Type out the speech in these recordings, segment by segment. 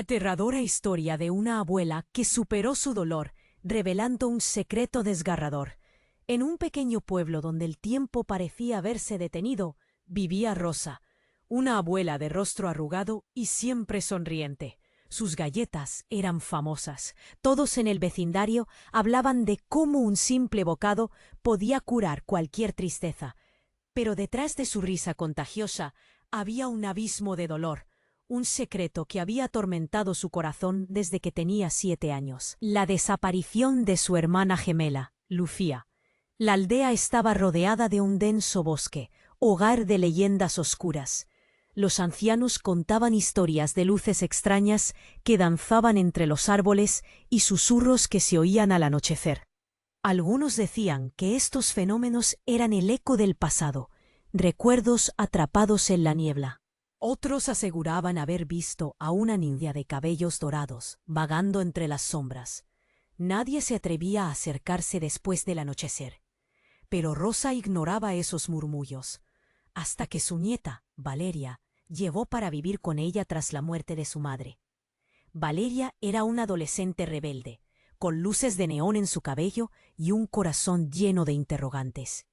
Aterradora historia de una abuela que superó su dolor, revelando un secreto desgarrador. En un pequeño pueblo donde el tiempo parecía haberse detenido, vivía Rosa, una abuela de rostro arrugado y siempre sonriente. Sus galletas eran famosas. Todos en el vecindario hablaban de cómo un simple bocado podía curar cualquier tristeza. Pero detrás de su risa contagiosa había un abismo de dolor, un secreto que había atormentado su corazón desde que tenía 7 años. La desaparición de su hermana gemela, Lucía. La aldea estaba rodeada de un denso bosque, hogar de leyendas oscuras. Los ancianos contaban historias de luces extrañas que danzaban entre los árboles y susurros que se oían al anochecer. Algunos decían que estos fenómenos eran el eco del pasado, recuerdos atrapados en la niebla. Otros aseguraban haber visto a una niña de cabellos dorados vagando entre las sombras. Nadie se atrevía a acercarse después del anochecer. Pero Rosa ignoraba esos murmullos, hasta que su nieta, Valeria, llegó para vivir con ella tras la muerte de su madre. Valeria era una adolescente rebelde, con luces de neón en su cabello y un corazón lleno de interrogantes.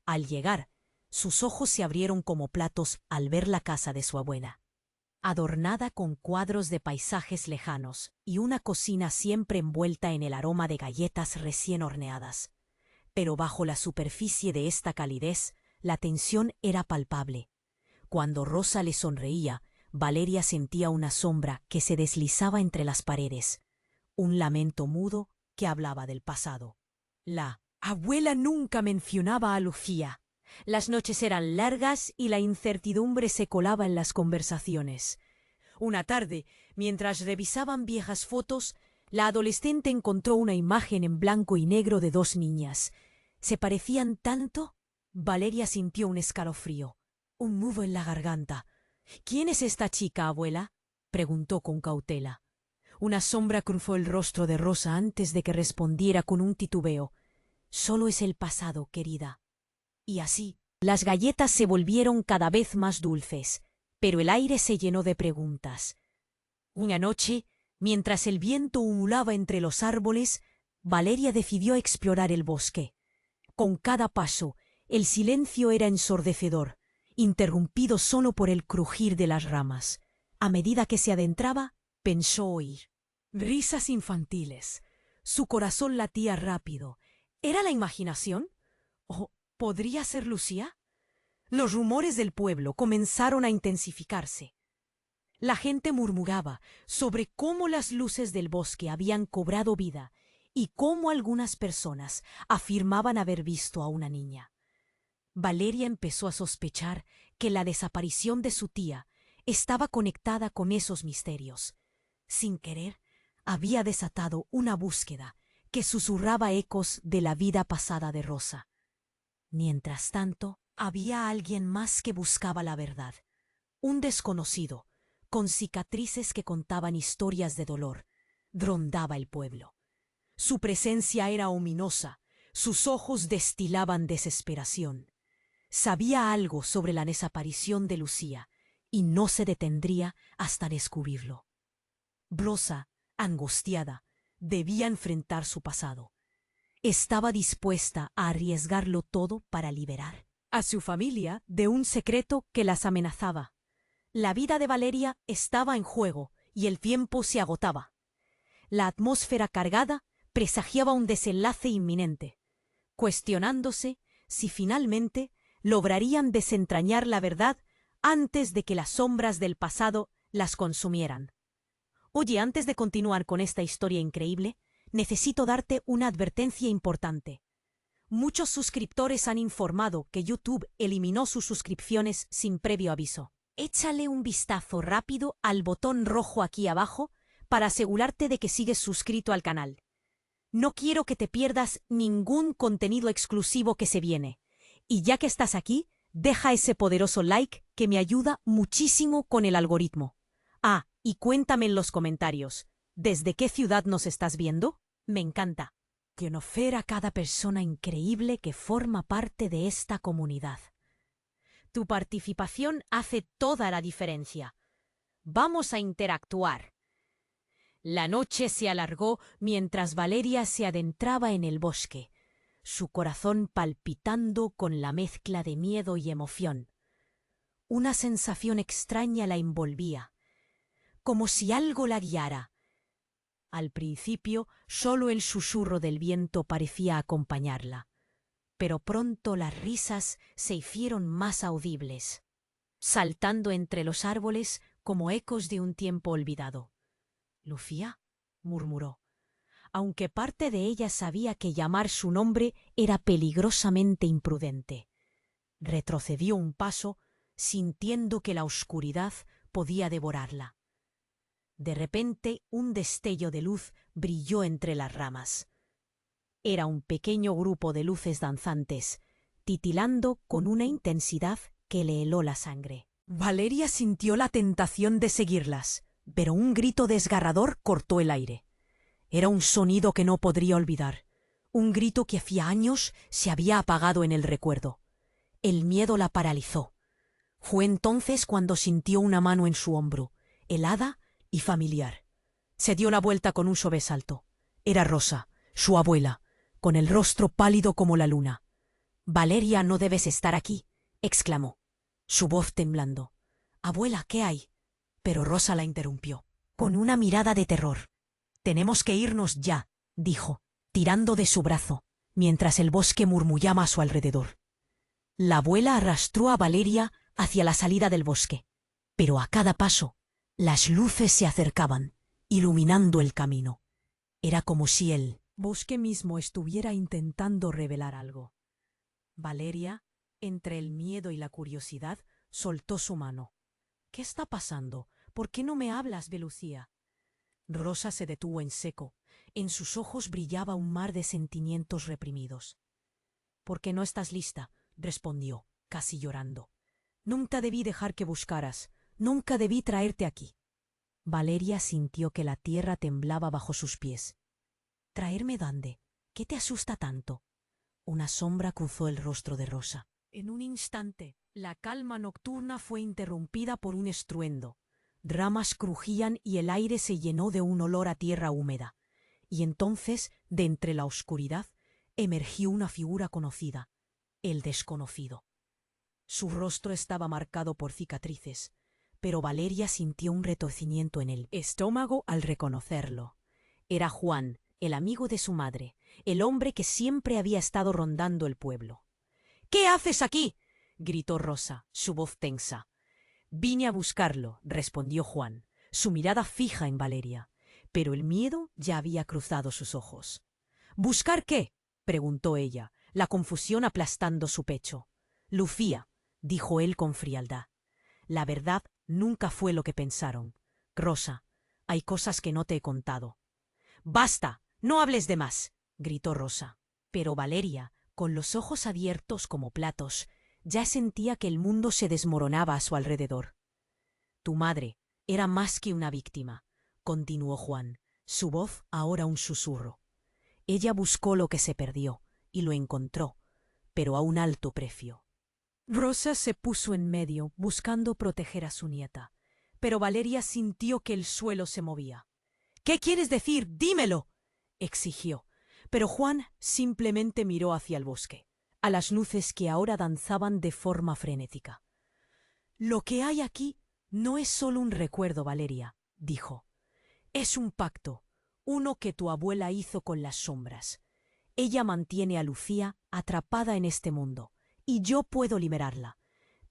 Al llegar, sus ojos se abrieron como platos al ver la casa de su abuela, adornada con cuadros de paisajes lejanos y una cocina siempre envuelta en el aroma de galletas recién horneadas. Pero bajo la superficie de esta calidez, la tensión era palpable. Cuando Rosa le sonreía, Valeria sentía una sombra que se deslizaba entre las paredes, un lamento mudo que hablaba del pasado. La abuela nunca mencionaba a Lucía. Las noches eran largas y la incertidumbre se colaba en las conversaciones. Una tarde, mientras revisaban viejas fotos, la adolescente encontró una imagen en blanco y negro de 2 niñas. ¿Se parecían tanto? Valeria sintió un escalofrío, un nudo en la garganta. —¿Quién es esta chica, abuela? —preguntó con cautela. Una sombra cruzó el rostro de Rosa antes de que respondiera con un titubeo. —Solo es el pasado, querida. Y así, las galletas se volvieron cada vez más dulces, pero el aire se llenó de preguntas. Una noche, mientras el viento ululaba entre los árboles, Valeria decidió explorar el bosque. Con cada paso, el silencio era ensordecedor, interrumpido solo por el crujir de las ramas. A medida que se adentraba, pensó oír risas infantiles. Su corazón latía rápido. ¿Era la imaginación? ¿O podría ser Lucía? Los rumores del pueblo comenzaron a intensificarse. La gente murmuraba sobre cómo las luces del bosque habían cobrado vida y cómo algunas personas afirmaban haber visto a una niña. Valeria empezó a sospechar que la desaparición de su tía estaba conectada con esos misterios. Sin querer, había desatado una búsqueda que susurraba ecos de la vida pasada de Rosa. Mientras tanto, había alguien más que buscaba la verdad. Un desconocido, con cicatrices que contaban historias de dolor, rondaba el pueblo. Su presencia era ominosa, sus ojos destilaban desesperación. Sabía algo sobre la desaparición de Lucía y no se detendría hasta descubrirlo. Rosa, angustiada, debía enfrentar su pasado. Estaba dispuesta a arriesgarlo todo para liberar a su familia de un secreto que las amenazaba. La vida de Valeria estaba en juego y el tiempo se agotaba. La atmósfera cargada presagiaba un desenlace inminente, cuestionándose si finalmente lograrían desentrañar la verdad antes de que las sombras del pasado las consumieran. Oye, antes de continuar con esta historia increíble, necesito darte una advertencia importante. Muchos suscriptores han informado que YouTube eliminó sus suscripciones sin previo aviso. Échale un vistazo rápido al botón rojo aquí abajo para asegurarte de que sigues suscrito al canal. No quiero que te pierdas ningún contenido exclusivo que se viene. Y ya que estás aquí, deja ese poderoso like que me ayuda muchísimo con el algoritmo. Ah, y cuéntame en los comentarios, ¿desde qué ciudad nos estás viendo? Me encanta conocer a cada persona increíble que forma parte de esta comunidad. Tu participación hace toda la diferencia. Vamos a interactuar. La noche se alargó mientras Valeria se adentraba en el bosque, su corazón palpitando con la mezcla de miedo y emoción. Una sensación extraña la envolvía, como si algo la guiara. Al principio, solo el susurro del viento parecía acompañarla, pero pronto las risas se hicieron más audibles, saltando entre los árboles como ecos de un tiempo olvidado. —¿Lucía? —murmuró, aunque parte de ella sabía que llamar su nombre era peligrosamente imprudente. Retrocedió un paso, sintiendo que la oscuridad podía devorarla. De repente, un destello de luz brilló entre las ramas. Era un pequeño grupo de luces danzantes, titilando con una intensidad que le heló la sangre. Valeria sintió la tentación de seguirlas, pero un grito desgarrador cortó el aire. Era un sonido que no podría olvidar, un grito que hacía años se había apagado en el recuerdo. El miedo la paralizó. Fue entonces cuando sintió una mano en su hombro, helada y familiar. Se dio la vuelta con un sobresalto. Era Rosa, su abuela, con el rostro pálido como la luna. —Valeria, no debes estar aquí —exclamó, su voz temblando. —Abuela, ¿qué hay? Pero Rosa la interrumpió, con una mirada de terror. —Tenemos que irnos ya —dijo, tirando de su brazo, mientras el bosque murmullaba a su alrededor. La abuela arrastró a Valeria hacia la salida del bosque, pero a cada paso las luces se acercaban, iluminando el camino. Era como si el bosque mismo estuviera intentando revelar algo. Valeria, entre el miedo y la curiosidad, soltó su mano. —¿Qué está pasando? ¿Por qué no me hablas de Lucía? Rosa se detuvo en seco. En sus ojos brillaba un mar de sentimientos reprimidos. —¿Por qué no estás lista? —respondió, casi llorando. —Nunca debí dejar que buscaras. Nunca debí traerte aquí. Valeria sintió que la tierra temblaba bajo sus pies. —¿Traerme dónde? ¿Qué te asusta tanto? Una sombra cruzó el rostro de Rosa. En un instante, la calma nocturna fue interrumpida por un estruendo. Ramas crujían y el aire se llenó de un olor a tierra húmeda. Y entonces, de entre la oscuridad, emergió una figura conocida, el desconocido. Su rostro estaba marcado por cicatrices, pero Valeria sintió un retorcimiento en el estómago al reconocerlo. Era Juan, el amigo de su madre, el hombre que siempre había estado rondando el pueblo. —¿Qué haces aquí? —gritó Rosa, su voz tensa. —Vine a buscarlo —respondió Juan, su mirada fija en Valeria, pero el miedo ya había cruzado sus ojos. —¿Buscar qué? —preguntó ella, la confusión aplastando su pecho. —Lucía —dijo él con frialdad—. La verdad nunca fue lo que pensaron. Rosa, hay cosas que no te he contado. —¡Basta! ¡No hables de más! —gritó Rosa. Pero Valeria, con los ojos abiertos como platos, ya sentía que el mundo se desmoronaba a su alrededor. —Tu madre era más que una víctima —continuó Juan, su voz ahora un susurro. Ella buscó lo que se perdió y lo encontró, pero a un alto precio. Rosa se puso en medio, buscando proteger a su nieta, pero Valeria sintió que el suelo se movía. —¿Qué quieres decir? ¡Dímelo! —exigió, pero Juan simplemente miró hacia el bosque, a las luces que ahora danzaban de forma frenética. —Lo que hay aquí no es solo un recuerdo, Valeria —dijo—. Es un pacto, uno que tu abuela hizo con las sombras. Ella mantiene a Lucía atrapada en este mundo, y yo puedo liberarla,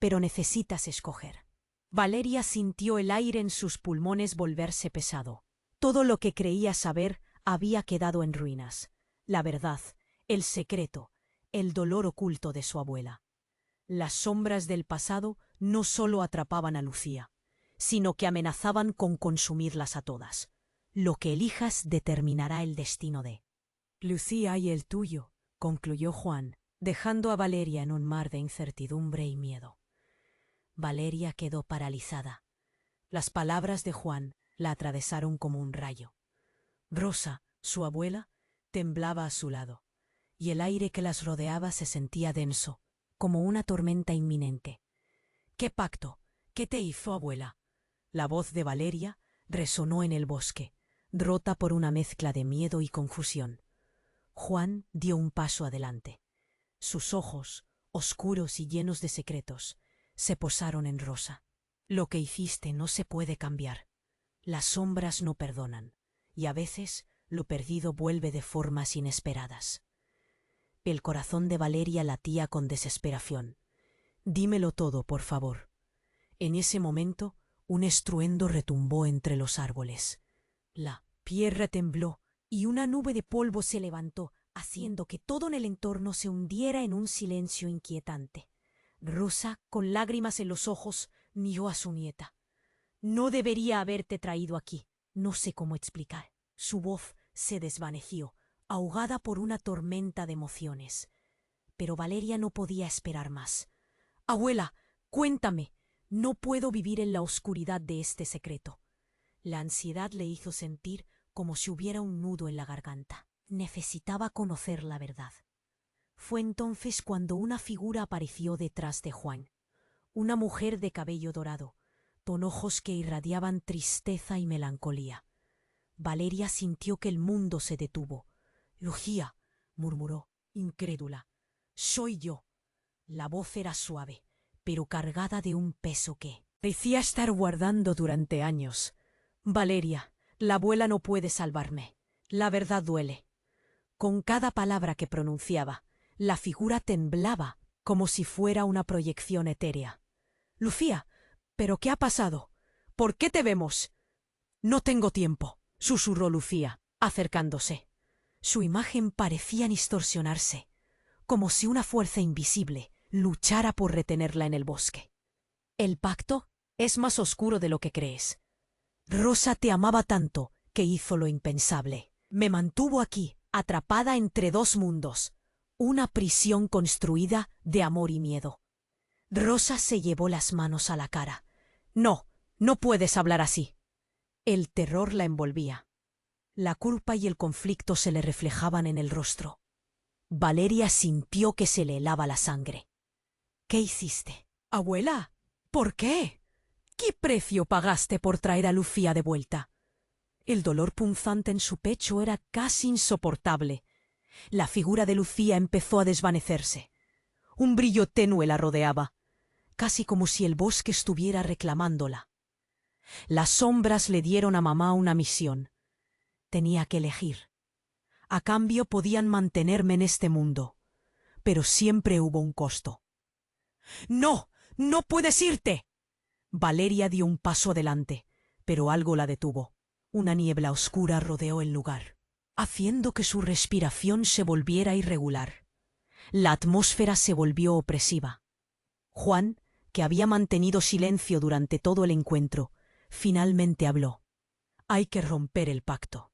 pero necesitas escoger. Valeria sintió el aire en sus pulmones volverse pesado. Todo lo que creía saber había quedado en ruinas. La verdad, el secreto, el dolor oculto de su abuela. Las sombras del pasado no solo atrapaban a Lucía, sino que amenazaban con consumirlas a todas. Lo que elijas determinará el destino de Lucía y el tuyo, concluyó Juan, dejando a Valeria en un mar de incertidumbre y miedo. Valeria quedó paralizada. Las palabras de Juan la atravesaron como un rayo. Rosa, su abuela, temblaba a su lado, y el aire que las rodeaba se sentía denso, como una tormenta inminente. —¿Qué pacto? ¿Qué te hizo, abuela? La voz de Valeria resonó en el bosque, rota por una mezcla de miedo y confusión. Juan dio un paso adelante. Sus ojos, oscuros y llenos de secretos, se posaron en Rosa. Lo que hiciste no se puede cambiar. Las sombras no perdonan, y a veces lo perdido vuelve de formas inesperadas. El corazón de Valeria latía con desesperación. Dímelo todo, por favor. En ese momento, un estruendo retumbó entre los árboles. La tierra tembló y una nube de polvo se levantó, haciendo que todo en el entorno se hundiera en un silencio inquietante. Rosa, con lágrimas en los ojos, miró a su nieta. No debería haberte traído aquí. No sé cómo explicar. Su voz se desvaneció, ahogada por una tormenta de emociones. Pero Valeria no podía esperar más. Abuela, cuéntame. No puedo vivir en la oscuridad de este secreto. La ansiedad le hizo sentir como si hubiera un nudo en la garganta. Necesitaba conocer la verdad. Fue entonces cuando una figura apareció detrás de Juan. Una mujer de cabello dorado, con ojos que irradiaban tristeza y melancolía. Valeria sintió que el mundo se detuvo. «Lucía», murmuró, incrédula. «Soy yo». La voz era suave, pero cargada de un peso que parecía estar guardando durante años. «Valeria, la abuela no puede salvarme. La verdad duele». Con cada palabra que pronunciaba, la figura temblaba como si fuera una proyección etérea. «Lucía, ¿pero qué ha pasado? ¿Por qué te vemos?» «No tengo tiempo», susurró Lucía, acercándose. Su imagen parecía distorsionarse, como si una fuerza invisible luchara por retenerla en el bosque. «El pacto es más oscuro de lo que crees. Rosa te amaba tanto que hizo lo impensable. Me mantuvo aquí, atrapada entre dos mundos, una prisión construida de amor y miedo». Rosa se llevó las manos a la cara. «No, no puedes hablar así». El terror la envolvía. La culpa y el conflicto se le reflejaban en el rostro. Valeria sintió que se le helaba la sangre. «¿Qué hiciste?» «Abuela, ¿por qué? ¿Qué precio pagaste por traer a Lucía de vuelta?» El dolor punzante en su pecho era casi insoportable. La figura de Lucía empezó a desvanecerse. Un brillo tenue la rodeaba, casi como si el bosque estuviera reclamándola. Las sombras le dieron a mamá una misión. Tenía que elegir. A cambio podían mantenerme en este mundo, pero siempre hubo un costo. «¡No! ¡No puedes irte!» Valeria dio un paso adelante, pero algo la detuvo. Una niebla oscura rodeó el lugar, haciendo que su respiración se volviera irregular. La atmósfera se volvió opresiva. Juan, que había mantenido silencio durante todo el encuentro, finalmente habló. «Hay que romper el pacto.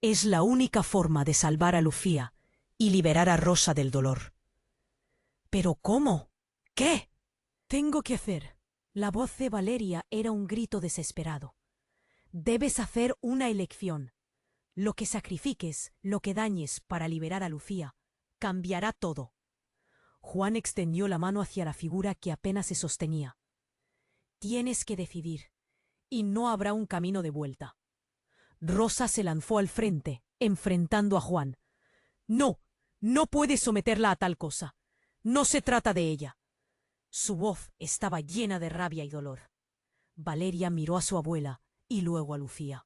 Es la única forma de salvar a Lucía y liberar a Rosa del dolor». «¿Pero cómo? ¿Qué?» «Tengo que hacer». La voz de Valeria era un grito desesperado. «Debes hacer una elección. Lo que sacrifiques, lo que dañes para liberar a Lucía, cambiará todo». Juan extendió la mano hacia la figura que apenas se sostenía. «Tienes que decidir, y no habrá un camino de vuelta». Rosa se lanzó al frente, enfrentando a Juan. «No, no puedes someterla a tal cosa. No se trata de ella». Su voz estaba llena de rabia y dolor. Valeria miró a su abuela y luego a Lucía.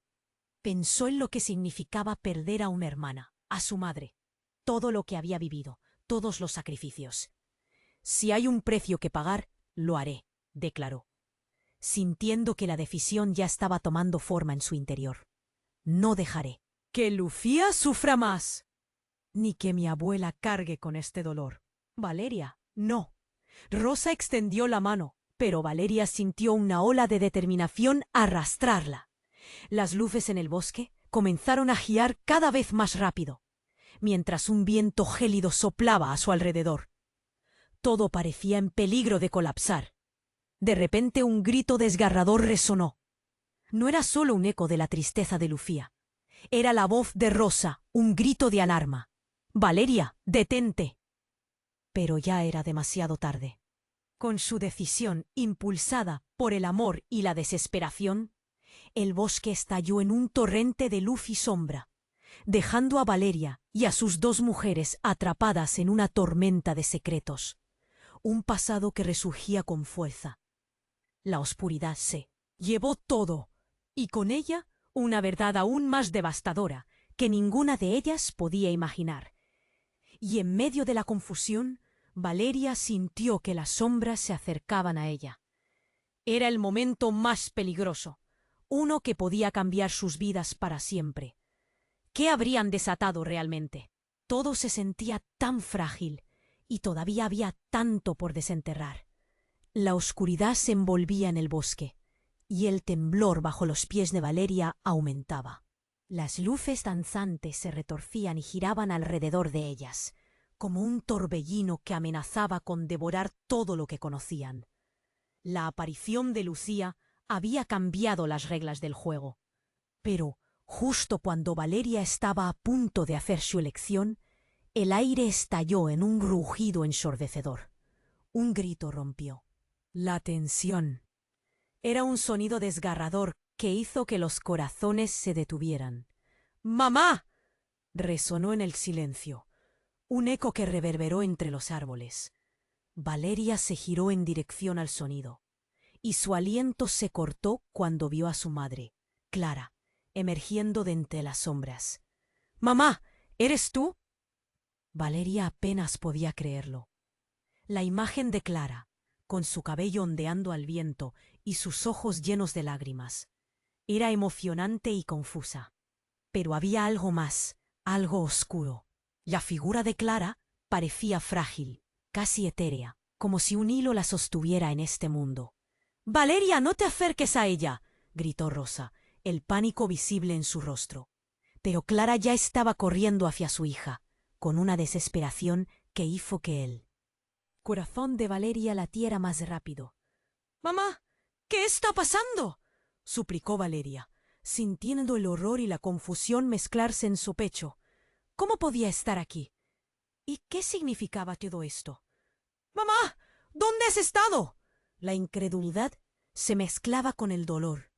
Pensó en lo que significaba perder a una hermana, a su madre, todo lo que había vivido, todos los sacrificios. «Si hay un precio que pagar, lo haré», declaró, sintiendo que la decisión ya estaba tomando forma en su interior. «No dejaré que Lucía sufra más, ni que mi abuela cargue con este dolor». «Valeria, no». Rosa extendió la mano, pero Valeria sintió una ola de determinación arrastrarla. Las luces en el bosque comenzaron a girar cada vez más rápido, mientras un viento gélido soplaba a su alrededor. Todo parecía en peligro de colapsar. De repente un grito desgarrador resonó. No era solo un eco de la tristeza de Lucía. Era la voz de Rosa, un grito de alarma. «Valeria, detente». Pero ya era demasiado tarde. Con su decisión impulsada por el amor y la desesperación, el bosque estalló en un torrente de luz y sombra, dejando a Valeria y a sus 2 mujeres atrapadas en una tormenta de secretos, un pasado que resurgía con fuerza. La oscuridad se llevó todo, y con ella una verdad aún más devastadora que ninguna de ellas podía imaginar. Y en medio de la confusión, Valeria sintió que las sombras se acercaban a ella. Era el momento más peligroso, uno que podía cambiar sus vidas para siempre. ¿Qué habrían desatado realmente? Todo se sentía tan frágil y todavía había tanto por desenterrar. La oscuridad se envolvía en el bosque y el temblor bajo los pies de Valeria aumentaba. Las luces danzantes se retorcían y giraban alrededor de ellas, como un torbellino que amenazaba con devorar todo lo que conocían. La aparición de Lucía había cambiado las reglas del juego. Pero, justo cuando Valeria estaba a punto de hacer su elección, el aire estalló en un rugido ensordecedor. Un grito rompió. La tensión. Era un sonido desgarrador que hizo que los corazones se detuvieran. ¡Mamá! Resonó en el silencio, un eco que reverberó entre los árboles. Valeria se giró en dirección al sonido, y su aliento se cortó cuando vio a su madre, Clara, emergiendo de entre las sombras. —¡Mamá! ¿Eres tú? Valeria apenas podía creerlo. La imagen de Clara, con su cabello ondeando al viento y sus ojos llenos de lágrimas, era emocionante y confusa. Pero había algo más, algo oscuro. La figura de Clara parecía frágil, casi etérea, como si un hilo la sostuviera en este mundo. —¡Valeria, no te acerques a ella! —gritó Rosa, el pánico visible en su rostro. Pero Clara ya estaba corriendo hacia su hija, con una desesperación que hizo que el corazón de Valeria latiera más rápido. —¡Mamá! ¿Qué está pasando? —suplicó Valeria, sintiendo el horror y la confusión mezclarse en su pecho. ¿Cómo podía estar aquí? ¿Y qué significaba todo esto? —¡Mamá! ¿Dónde has estado? La incredulidad se mezclaba con el dolor.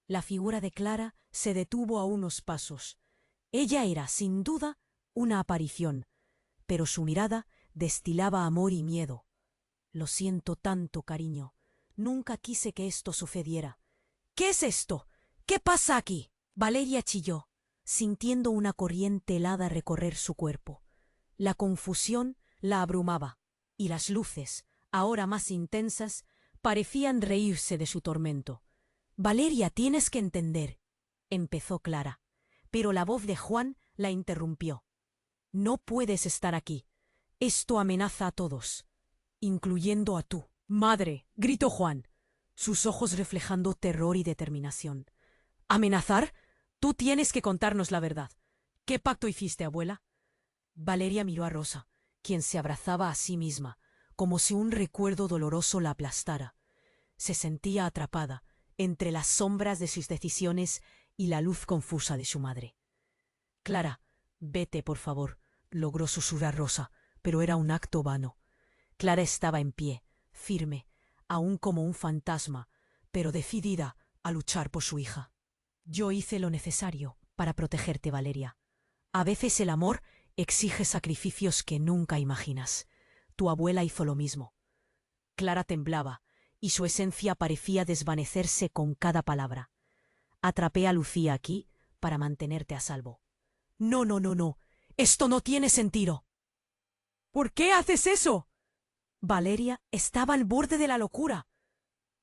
La figura de Clara se detuvo a unos pasos. Ella era, sin duda, una aparición, pero su mirada destilaba amor y miedo. —Lo siento tanto, cariño. Nunca quise que esto sucediera. —¿Qué es esto? ¿Qué pasa aquí? Valeria chilló, sintiendo una corriente helada recorrer su cuerpo. La confusión la abrumaba, y las luces, ahora más intensas, parecían reírse de su tormento. —Valeria, tienes que entender —empezó Clara, pero la voz de Juan la interrumpió. —No puedes estar aquí. Esto amenaza a todos, incluyendo a tú. —¡Madre! —gritó Juan, sus ojos reflejando terror y determinación. —¿Amenazar? Tú tienes que contarnos la verdad. ¿Qué pacto hiciste, abuela? Valeria miró a Rosa, quien se abrazaba a sí misma, como si un recuerdo doloroso la aplastara. Se sentía atrapada entre las sombras de sus decisiones y la luz confusa de su madre. —Clara, vete, por favor —logró susurrar Rosa, pero era un acto vano. Clara estaba en pie, firme, aún como un fantasma, pero decidida a luchar por su hija. —Yo hice lo necesario para protegerte, Valeria. A veces el amor exige sacrificios que nunca imaginas. Tu abuela hizo lo mismo. Clara temblaba, y su esencia parecía desvanecerse con cada palabra. Atrapé a Lucía aquí para mantenerte a salvo. —No, no, no, no. Esto no tiene sentido. —¿Por qué haces eso? Valeria estaba al borde de la locura.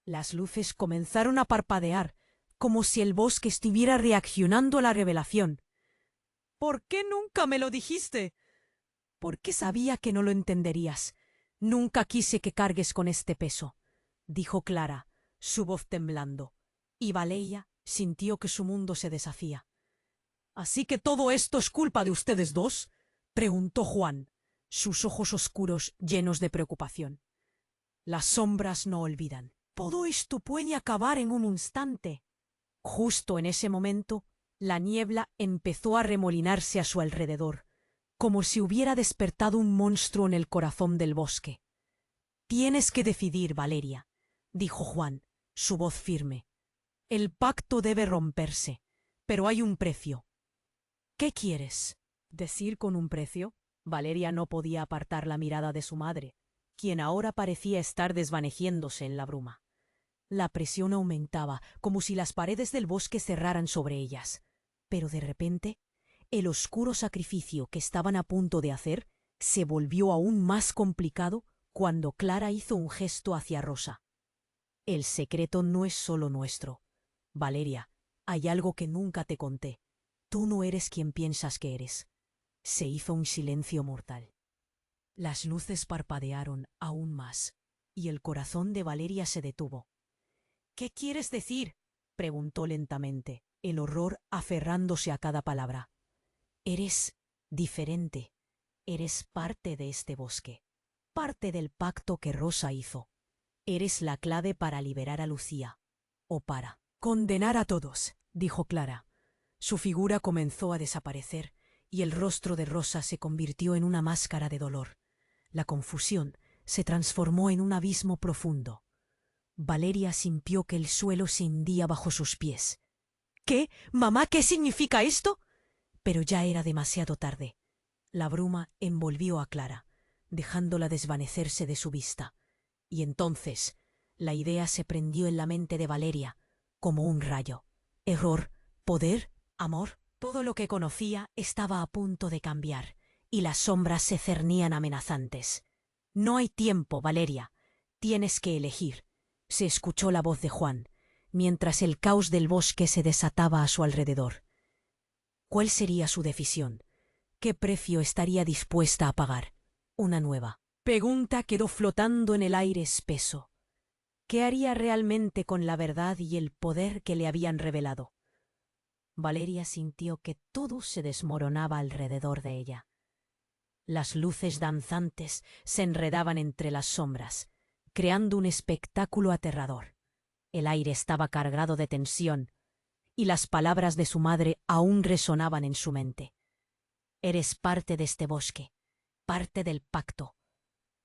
Las luces comenzaron a parpadear, como si el bosque estuviera reaccionando a la revelación. —¿Por qué nunca me lo dijiste? —Porque sabía que no lo entenderías. Nunca quise que cargues con este peso —dijo Clara, su voz temblando, y Valeria sintió que su mundo se deshacía. —¿Así que todo esto es culpa de ustedes dos? —preguntó Juan, sus ojos oscuros llenos de preocupación. Las sombras no olvidan. Todo esto puede acabar en un instante. Justo en ese momento, la niebla empezó a remolinarse a su alrededor, como si hubiera despertado un monstruo en el corazón del bosque. —Tienes que decidir, Valeria —dijo Juan, su voz firme—. El pacto debe romperse, pero hay un precio. ¿Qué quieres decir con un precio? Valeria no podía apartar la mirada de su madre, quien ahora parecía estar desvaneciéndose en la bruma. La presión aumentaba, como si las paredes del bosque cerraran sobre ellas. Pero de repente, el oscuro sacrificio que estaban a punto de hacer se volvió aún más complicado cuando Clara hizo un gesto hacia Rosa. El secreto no es solo nuestro. Valeria, hay algo que nunca te conté. Tú no eres quien piensas que eres. Se hizo un silencio mortal. Las luces parpadearon aún más, y el corazón de Valeria se detuvo. ¿Qué quieres decir?, preguntó lentamente, el horror aferrándose a cada palabra. Eres diferente. Eres parte de este bosque, parte del pacto que Rosa hizo. Eres la clave para liberar a Lucía, o para condenar a todos, dijo Clara. Su figura comenzó a desaparecer, y el rostro de Rosa se convirtió en una máscara de dolor. La confusión se transformó en un abismo profundo. Valeria sintió que el suelo se hundía bajo sus pies. ¿Qué? Mamá, ¿qué significa esto? Pero ya era demasiado tarde. La bruma envolvió a Clara, dejándola desvanecerse de su vista. Y entonces la idea se prendió en la mente de Valeria, como un rayo. Error, poder, amor, todo lo que conocía estaba a punto de cambiar, y las sombras se cernían amenazantes. No hay tiempo, Valeria. Tienes que elegir. Se escuchó la voz de Juan, mientras el caos del bosque se desataba a su alrededor. ¿Cuál sería su decisión? ¿Qué precio estaría dispuesta a pagar? Una nueva pregunta quedó flotando en el aire espeso. ¿Qué haría realmente con la verdad y el poder que le habían revelado? Valeria sintió que todo se desmoronaba alrededor de ella. Las luces danzantes se enredaban entre las sombras, creando un espectáculo aterrador. El aire estaba cargado de tensión, y las palabras de su madre aún resonaban en su mente. Eres parte de este bosque, parte del pacto.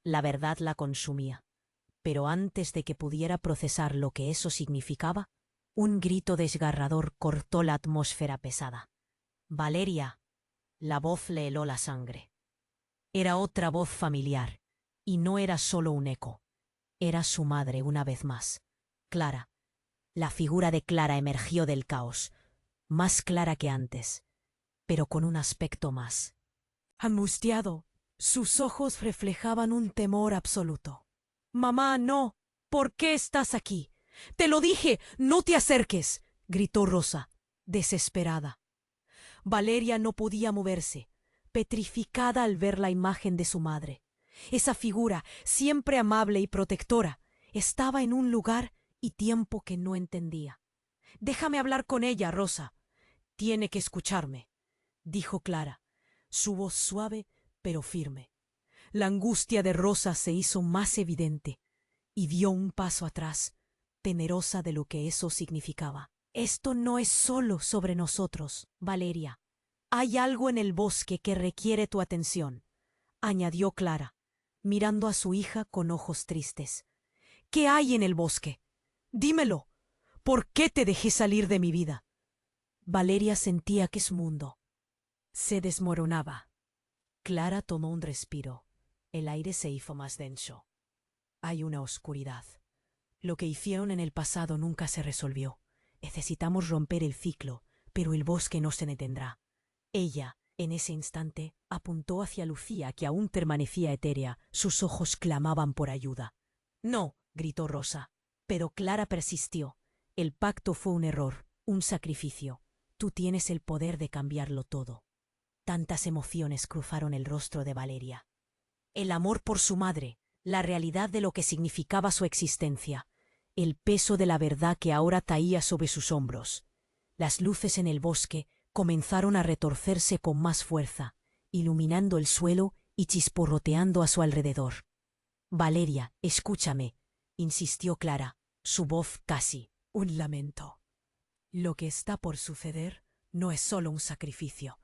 La verdad la consumía, pero antes de que pudiera procesar lo que eso significaba, un grito desgarrador cortó la atmósfera pesada. Valeria. La voz le heló la sangre. Era otra voz familiar, y no era solo un eco. Era su madre una vez más. Clara. La figura de Clara emergió del caos, más clara que antes, pero con un aspecto más angustiado. Sus ojos reflejaban un temor absoluto. «Mamá, no. ¿Por qué estás aquí? Te lo dije, no te acerques», gritó Rosa, desesperada. Valeria no podía moverse, petrificada al ver la imagen de su madre. Esa figura, siempre amable y protectora, estaba en un lugar y tiempo que no entendía. «Déjame hablar con ella, Rosa. Tiene que escucharme», dijo Clara, su voz suave pero firme. La angustia de Rosa se hizo más evidente y dio un paso atrás, temerosa de lo que eso significaba. «Esto no es solo sobre nosotros, Valeria. Hay algo en el bosque que requiere tu atención», añadió Clara, mirando a su hija con ojos tristes. «¿Qué hay en el bosque? Dímelo. ¿Por qué te dejé salir de mi vida?» Valeria sentía que su mundo se desmoronaba. Clara tomó un respiro. El aire se hizo más denso. «Hay una oscuridad. Lo que hicieron en el pasado nunca se resolvió. Necesitamos romper el ciclo, pero el bosque no se detendrá». Ella, en ese instante, apuntó hacia Lucía, que aún permanecía etérea. Sus ojos clamaban por ayuda. «No», gritó Rosa. Pero Clara persistió. «El pacto fue un error, un sacrificio. Tú tienes el poder de cambiarlo todo». Tantas emociones cruzaron el rostro de Valeria. El amor por su madre, la realidad de lo que significaba su existencia, el peso de la verdad que ahora caía sobre sus hombros. Las luces en el bosque comenzaron a retorcerse con más fuerza, iluminando el suelo y chisporroteando a su alrededor. «Valeria, escúchame», insistió Clara, su voz casi un lamento. «Lo que está por suceder no es solo un sacrificio.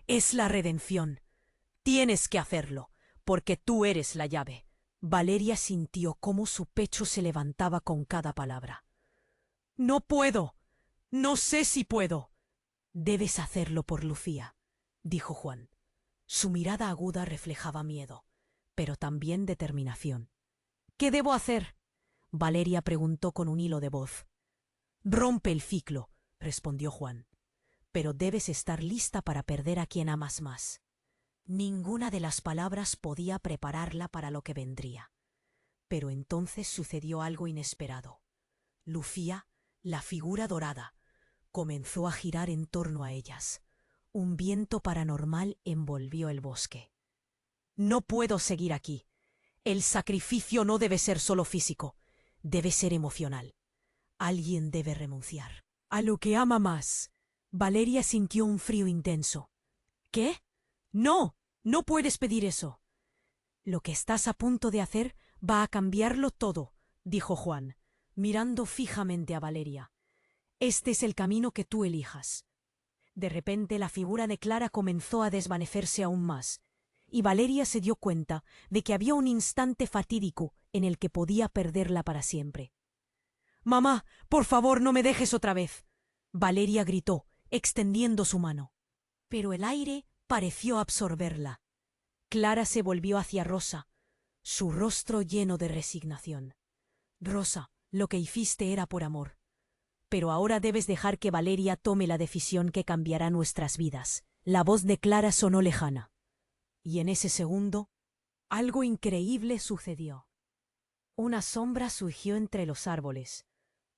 Es la redención. Tienes que hacerlo, porque tú eres la llave». Valeria sintió cómo su pecho se levantaba con cada palabra. «No puedo. No sé si puedo. Debes hacerlo por Lucía, dijo Juan. Su mirada aguda reflejaba miedo, pero también determinación. ¿Qué debo hacer? Valeria preguntó con un hilo de voz. Rompe el ciclo, respondió Juan. Pero debes estar lista para perder a quien amas más. Ninguna de las palabras podía prepararla para lo que vendría. Pero entonces sucedió algo inesperado. Lucía, la figura dorada, comenzó a girar en torno a ellas. Un viento paranormal envolvió el bosque. No puedo seguir aquí. El sacrificio no debe ser solo físico, debe ser emocional. Alguien debe renunciar a lo que ama más. Valeria sintió un frío intenso. ¿Qué? No, no puedes pedir eso. Lo que estás a punto de hacer va a cambiarlo todo, dijo Juan, mirando fijamente a Valeria. Este es el camino que tú elijas. De repente la figura de Clara comenzó a desvanecerse aún más, y Valeria se dio cuenta de que había un instante fatídico en el que podía perderla para siempre. «Mamá, por favor, no me dejes otra vez», Valeria gritó, extendiendo su mano. Pero el aire pareció absorberla. Clara se volvió hacia Rosa, su rostro lleno de resignación. «Rosa, lo que hiciste era por amor. Pero ahora debes dejar que Valeria tome la decisión que cambiará nuestras vidas». La voz de Clara sonó lejana. Y en ese segundo, algo increíble sucedió. Una sombra surgió entre los árboles,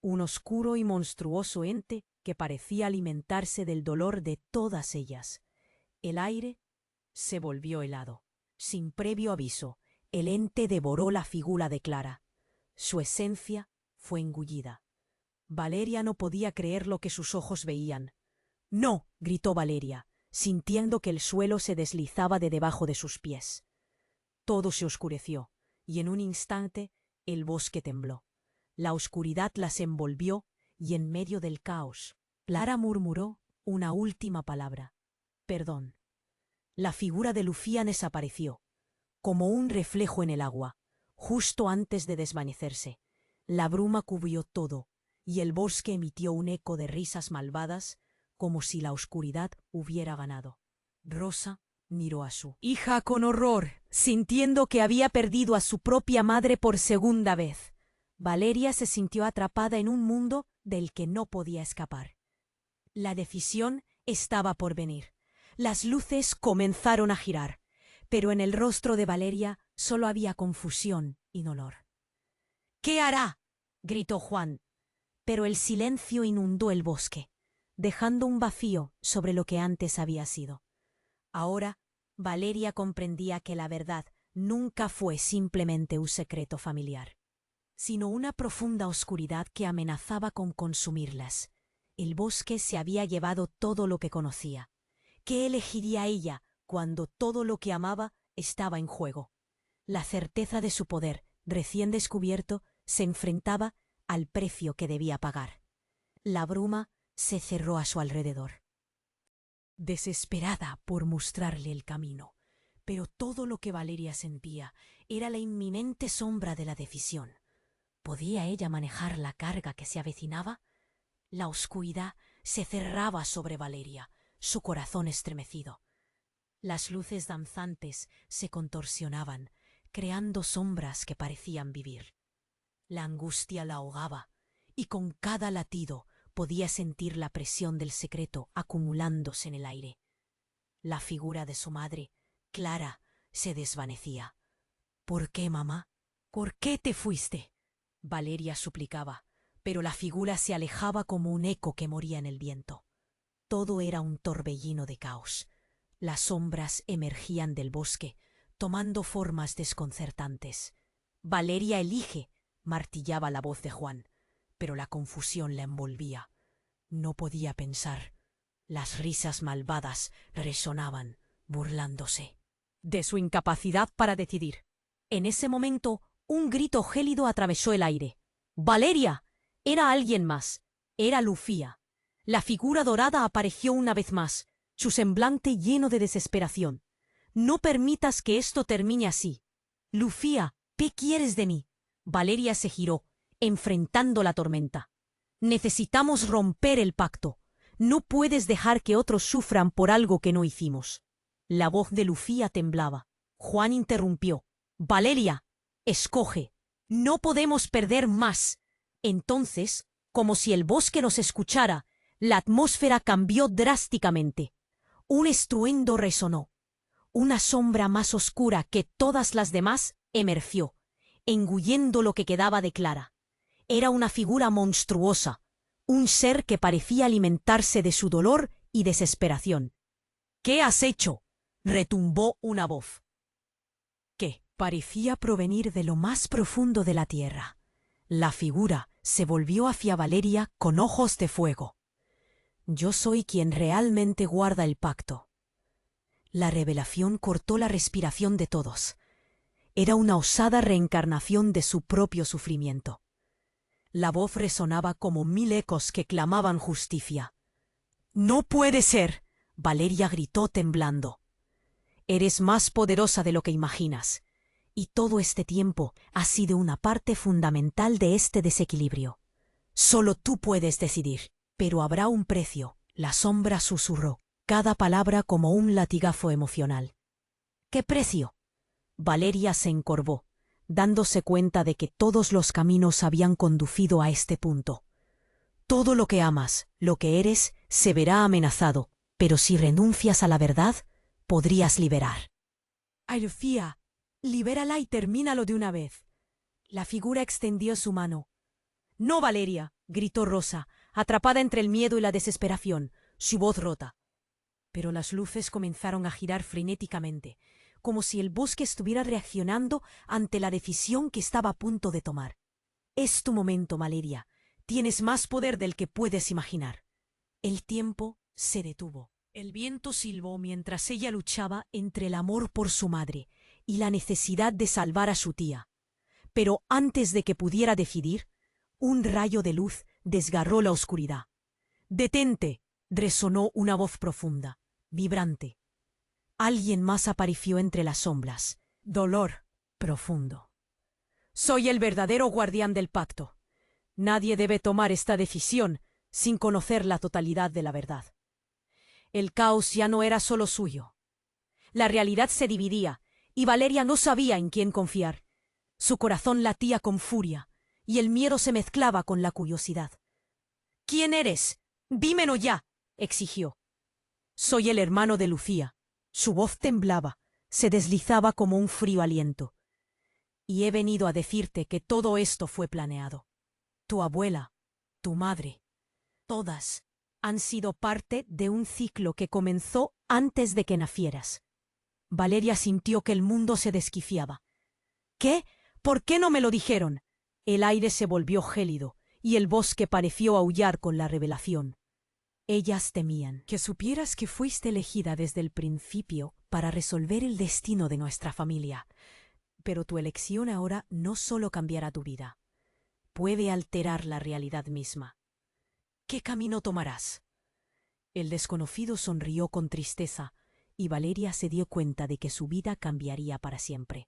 un oscuro y monstruoso ente que parecía alimentarse del dolor de todas ellas. El aire se volvió helado. Sin previo aviso, el ente devoró la figura de Clara. Su esencia fue engullida. Valeria no podía creer lo que sus ojos veían. «¡No!», gritó Valeria, sintiendo que el suelo se deslizaba de debajo de sus pies. Todo se oscureció, y en un instante el bosque tembló. La oscuridad las envolvió, y en medio del caos, Clara murmuró una última palabra: «Perdón». La figura de Lucía desapareció, como un reflejo en el agua, justo antes de desvanecerse. La bruma cubrió todo, y el bosque emitió un eco de risas malvadas, como si la oscuridad hubiera ganado. Rosa miró a su hija con horror, sintiendo que había perdido a su propia madre por segunda vez. Valeria se sintió atrapada en un mundo del que no podía escapar. La decisión estaba por venir. Las luces comenzaron a girar, pero en el rostro de Valeria solo había confusión y dolor. «¿Qué hará?», gritó Juan, pero el silencio inundó el bosque, dejando un vacío sobre lo que antes había sido. Ahora, Valeria comprendía que la verdad nunca fue simplemente un secreto familiar, sino una profunda oscuridad que amenazaba con consumirlas. El bosque se había llevado todo lo que conocía. ¿Qué elegiría ella cuando todo lo que amaba estaba en juego? La certeza de su poder, recién descubierto, se enfrentaba al precio que debía pagar. La bruma se cerró a su alrededor, desesperada por mostrarle el camino, pero todo lo que Valeria sentía era la inminente sombra de la decisión. ¿Podía ella manejar la carga que se avecinaba? La oscuridad se cerraba sobre Valeria, su corazón estremecido. Las luces danzantes se contorsionaban, creando sombras que parecían vivir. La angustia la ahogaba, y con cada latido podía sentir la presión del secreto acumulándose en el aire. La figura de su madre, Clara, se desvanecía. «¿Por qué, mamá? ¿Por qué te fuiste?», Valeria suplicaba, pero la figura se alejaba como un eco que moría en el viento. Todo era un torbellino de caos. Las sombras emergían del bosque, tomando formas desconcertantes. «Valeria elige», martillaba la voz de Juan, pero la confusión la envolvía. No podía pensar. Las risas malvadas resonaban, burlándose de su incapacidad para decidir. En ese momento, un grito gélido atravesó el aire. «¡Valeria!». Era alguien más. Era Lucía. La figura dorada apareció una vez más, su semblante lleno de desesperación. «No permitas que esto termine así. Lucía, ¿qué quieres de mí?». Valeria se giró, enfrentando la tormenta. Necesitamos romper el pacto. No puedes dejar que otros sufran por algo que no hicimos. La voz de Lucía temblaba. Juan interrumpió. Valeria, escoge. No podemos perder más. Entonces, como si el bosque nos escuchara, la atmósfera cambió drásticamente. Un estruendo resonó. Una sombra más oscura que todas las demás emergió, engullendo lo que quedaba de Clara. Era una figura monstruosa, un ser que parecía alimentarse de su dolor y desesperación. ¿Qué has hecho? Retumbó una voz, que parecía provenir de lo más profundo de la tierra. La figura se volvió hacia Valeria con ojos de fuego. Yo soy quien realmente guarda el pacto. La revelación cortó la respiración de todos. Era una osada reencarnación de su propio sufrimiento. La voz resonaba como 1000 ecos que clamaban justicia. «¡No puede ser!», Valeria gritó temblando. «Eres más poderosa de lo que imaginas, y todo este tiempo has sido una parte fundamental de este desequilibrio. Solo tú puedes decidir, pero habrá un precio», la sombra susurró, cada palabra como un latigazo emocional. «¿Qué precio?». Valeria se encorvó, dándose cuenta de que todos los caminos habían conducido a este punto. Todo lo que amas, lo que eres, se verá amenazado, pero si renuncias a la verdad, podrías liberar. «Ay, Lucía, libérala y termínalo de una vez». La figura extendió su mano. «No, Valeria», gritó Rosa, atrapada entre el miedo y la desesperación, su voz rota. Pero las luces comenzaron a girar frenéticamente, como si el bosque estuviera reaccionando ante la decisión que estaba a punto de tomar. «Es tu momento, Valeria. Tienes más poder del que puedes imaginar». El tiempo se detuvo. El viento silbó mientras ella luchaba entre el amor por su madre y la necesidad de salvar a su tía. Pero antes de que pudiera decidir, un rayo de luz desgarró la oscuridad. «¡Detente!», resonó una voz profunda, vibrante. Alguien más apareció entre las sombras. Dolor profundo. «Soy el verdadero guardián del pacto. Nadie debe tomar esta decisión sin conocer la totalidad de la verdad». El caos ya no era solo suyo. La realidad se dividía, y Valeria no sabía en quién confiar. Su corazón latía con furia, y el miedo se mezclaba con la curiosidad. «¿Quién eres? Dímelo ya», exigió. «Soy el hermano de Lucía». Su voz temblaba, se deslizaba como un frío aliento. «Y he venido a decirte que todo esto fue planeado. Tu abuela, tu madre, todas han sido parte de un ciclo que comenzó antes de que nacieras». Valeria sintió que el mundo se desquiciaba. «¿Qué? ¿Por qué no me lo dijeron?». El aire se volvió gélido, y el bosque pareció aullar con la revelación. Ellas temían que supieras que fuiste elegida desde el principio para resolver el destino de nuestra familia. Pero tu elección ahora no solo cambiará tu vida, puede alterar la realidad misma. ¿Qué camino tomarás?». El desconocido sonrió con tristeza, y Valeria se dio cuenta de que su vida cambiaría para siempre.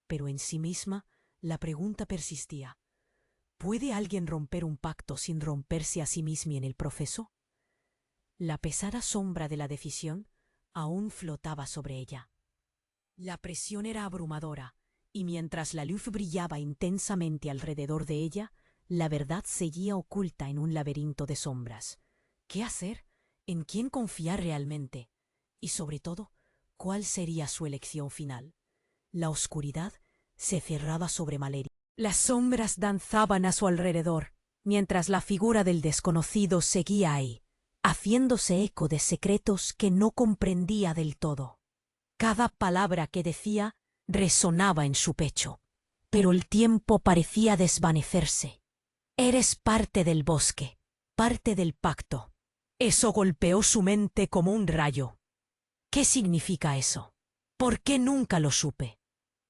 Pero en sí misma, la pregunta persistía. ¿Puede alguien romper un pacto sin romperse a sí mismo en el proceso? La pesada sombra de la decisión aún flotaba sobre ella. La presión era abrumadora, y mientras la luz brillaba intensamente alrededor de ella, la verdad seguía oculta en un laberinto de sombras. ¿Qué hacer? ¿En quién confiar realmente? Y sobre todo, ¿cuál sería su elección final? La oscuridad se cerraba sobre Valeria. Las sombras danzaban a su alrededor, mientras la figura del desconocido seguía ahí, haciéndose eco de secretos que no comprendía del todo. Cada palabra que decía resonaba en su pecho, pero el tiempo parecía desvanecerse. «Eres parte del bosque, parte del pacto». Eso golpeó su mente como un rayo. ¿Qué significa eso? ¿Por qué nunca lo supe?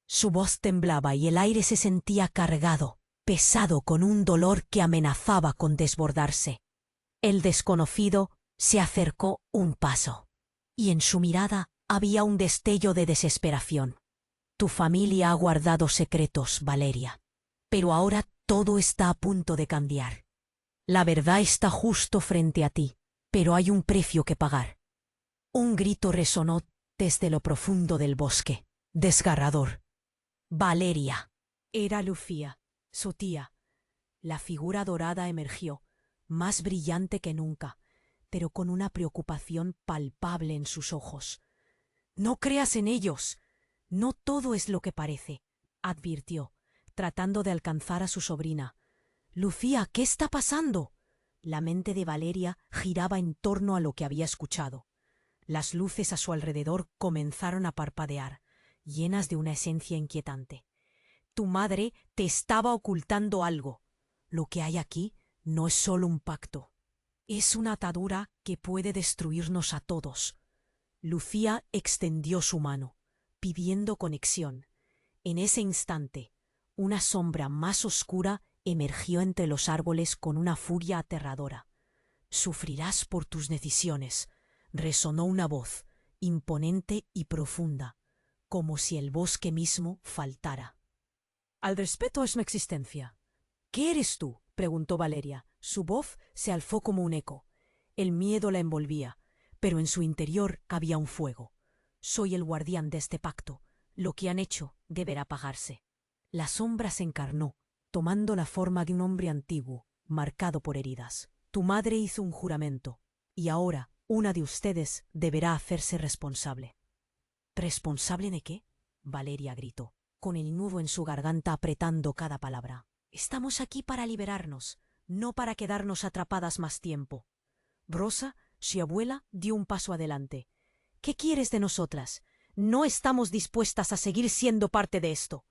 Su voz temblaba y el aire se sentía cargado, pesado con un dolor que amenazaba con desbordarse. El desconocido se acercó un paso, y en su mirada había un destello de desesperación. «Tu familia ha guardado secretos, Valeria, pero ahora todo está a punto de cambiar. La verdad está justo frente a ti, pero hay un precio que pagar. Un grito resonó desde lo profundo del bosque, desgarrador. Valeria. Era Lucía, su tía. La figura dorada emergió, más brillante que nunca, pero con una preocupación palpable en sus ojos. No creas en ellos. No todo es lo que parece, advirtió, tratando de alcanzar a su sobrina. Lucía, ¿qué está pasando? La mente de Valeria giraba en torno a lo que había escuchado. Las luces a su alrededor comenzaron a parpadear, llenas de una esencia inquietante. Tu madre te estaba ocultando algo. Lo que hay aquí no es solo un pacto. Es una atadura que puede destruirnos a todos. Lucía extendió su mano, pidiendo conexión. En ese instante, una sombra más oscura emergió entre los árboles con una furia aterradora. Sufrirás por tus decisiones, resonó una voz, imponente y profunda, como si el bosque mismo faltara. Al respeto es mi existencia. ¿Qué eres tú? Preguntó Valeria. Su voz se alzó como un eco. El miedo la envolvía, pero en su interior había un fuego. Soy el guardián de este pacto. Lo que han hecho deberá pagarse. La sombra se encarnó, tomando la forma de un hombre antiguo, marcado por heridas. Tu madre hizo un juramento, y ahora una de ustedes deberá hacerse responsable. ¿Responsable de qué? Valeria gritó, con el nudo en su garganta apretando cada palabra. Estamos aquí para liberarnos, no para quedarnos atrapadas más tiempo. Rosa, su abuela, dio un paso adelante. ¿Qué quieres de nosotras? No estamos dispuestas a seguir siendo parte de esto.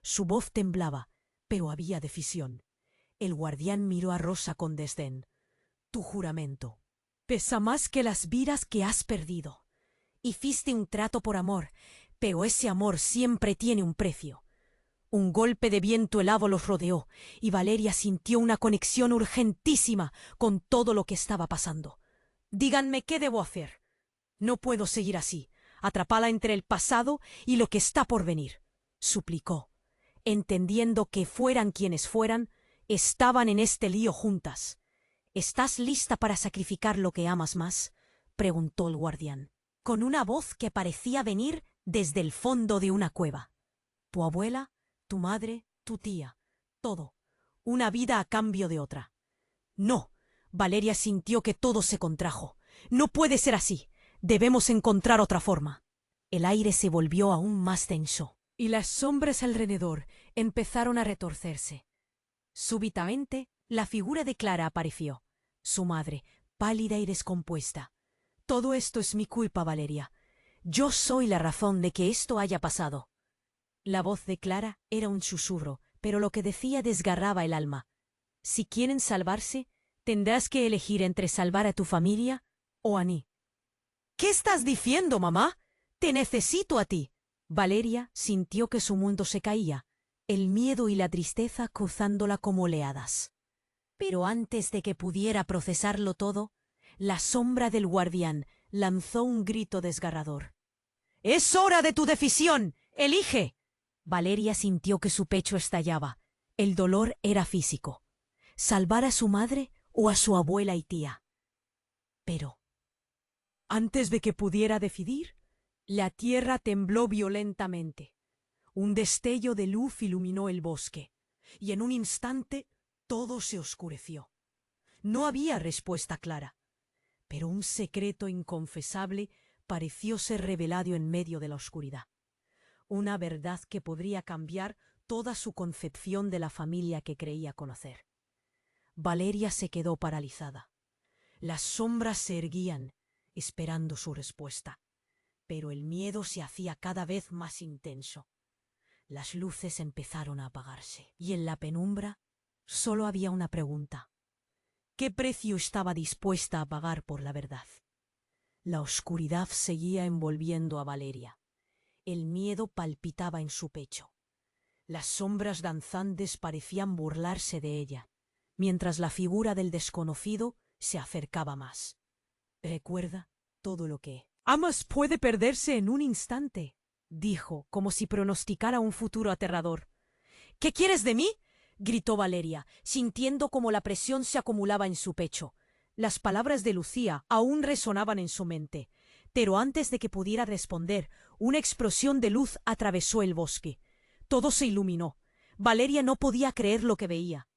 Su voz temblaba, pero había decisión. El guardián miró a Rosa con desdén. Tu juramento pesa más que las vidas que has perdido. Hiciste un trato por amor, pero ese amor siempre tiene un precio. Un golpe de viento helado los rodeó, y Valeria sintió una conexión urgentísima con todo lo que estaba pasando. Díganme qué debo hacer. No puedo seguir así, atrapada entre el pasado y lo que está por venir, suplicó, entendiendo que fueran quienes fueran, estaban en este lío juntas. ¿Estás lista para sacrificar lo que amas más? Preguntó el guardián, con una voz que parecía venir desde el fondo de una cueva. Tu abuela, tu madre, tu tía, todo, una vida a cambio de otra. No, Valeria sintió que todo se contrajo. No puede ser así. Debemos encontrar otra forma. El aire se volvió aún más denso, y las sombras alrededor empezaron a retorcerse. Súbitamente, la figura de Clara apareció, su madre, pálida y descompuesta. Todo esto es mi culpa, Valeria. Yo soy la razón de que esto haya pasado. La voz de Clara era un susurro, pero lo que decía desgarraba el alma. Si quieren salvarse, tendrás que elegir entre salvar a tu familia o a mí. ¿Qué estás diciendo, mamá? Te necesito a ti. Valeria sintió que su mundo se caía, el miedo y la tristeza cruzándola como oleadas. Pero antes de que pudiera procesarlo todo, la sombra del guardián lanzó un grito desgarrador. ¡Es hora de tu decisión! ¡Elige! Valeria sintió que su pecho estallaba. El dolor era físico. ¿Salvar a su madre o a su abuela y tía? Pero, antes de que pudiera decidir, la tierra tembló violentamente. Un destello de luz iluminó el bosque, y en un instante todo se oscureció. No había respuesta clara, pero un secreto inconfesable pareció ser revelado en medio de la oscuridad. Una verdad que podría cambiar toda su concepción de la familia que creía conocer. Valeria se quedó paralizada. Las sombras se erguían, esperando su respuesta, pero el miedo se hacía cada vez más intenso. Las luces empezaron a apagarse, y en la penumbra solo había una pregunta. ¿Qué precio estaba dispuesta a pagar por la verdad? La oscuridad seguía envolviendo a Valeria. El miedo palpitaba en su pecho. Las sombras danzantes parecían burlarse de ella, mientras la figura del desconocido se acercaba más. Recuerda todo lo que amas puede perderse en un instante, dijo, como si pronosticara un futuro aterrador. ¿Qué quieres de mí? gritó Valeria, sintiendo como la presión se acumulaba en su pecho. Las palabras de Lucía aún resonaban en su mente, pero antes de que pudiera responder, una explosión de luz atravesó el bosque. Todo se iluminó. Valeria no podía creer lo que veía.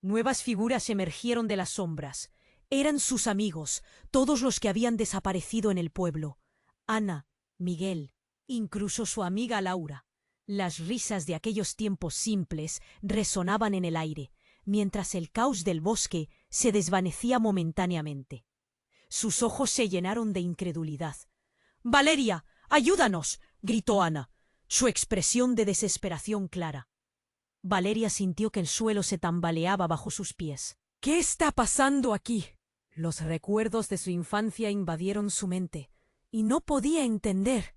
Nuevas figuras emergieron de las sombras. Eran sus amigos, todos los que habían desaparecido en el pueblo. Ana, Miguel, incluso su amiga Laura. Las risas de aquellos tiempos simples resonaban en el aire, mientras el caos del bosque se desvanecía momentáneamente. Sus ojos se llenaron de incredulidad. —¡Valeria! ¡Ayúdanos! —gritó Ana, su expresión de desesperación clara. Valeria sintió que el suelo se tambaleaba bajo sus pies. —¿Qué está pasando aquí? Los recuerdos de su infancia invadieron su mente, y no podía entender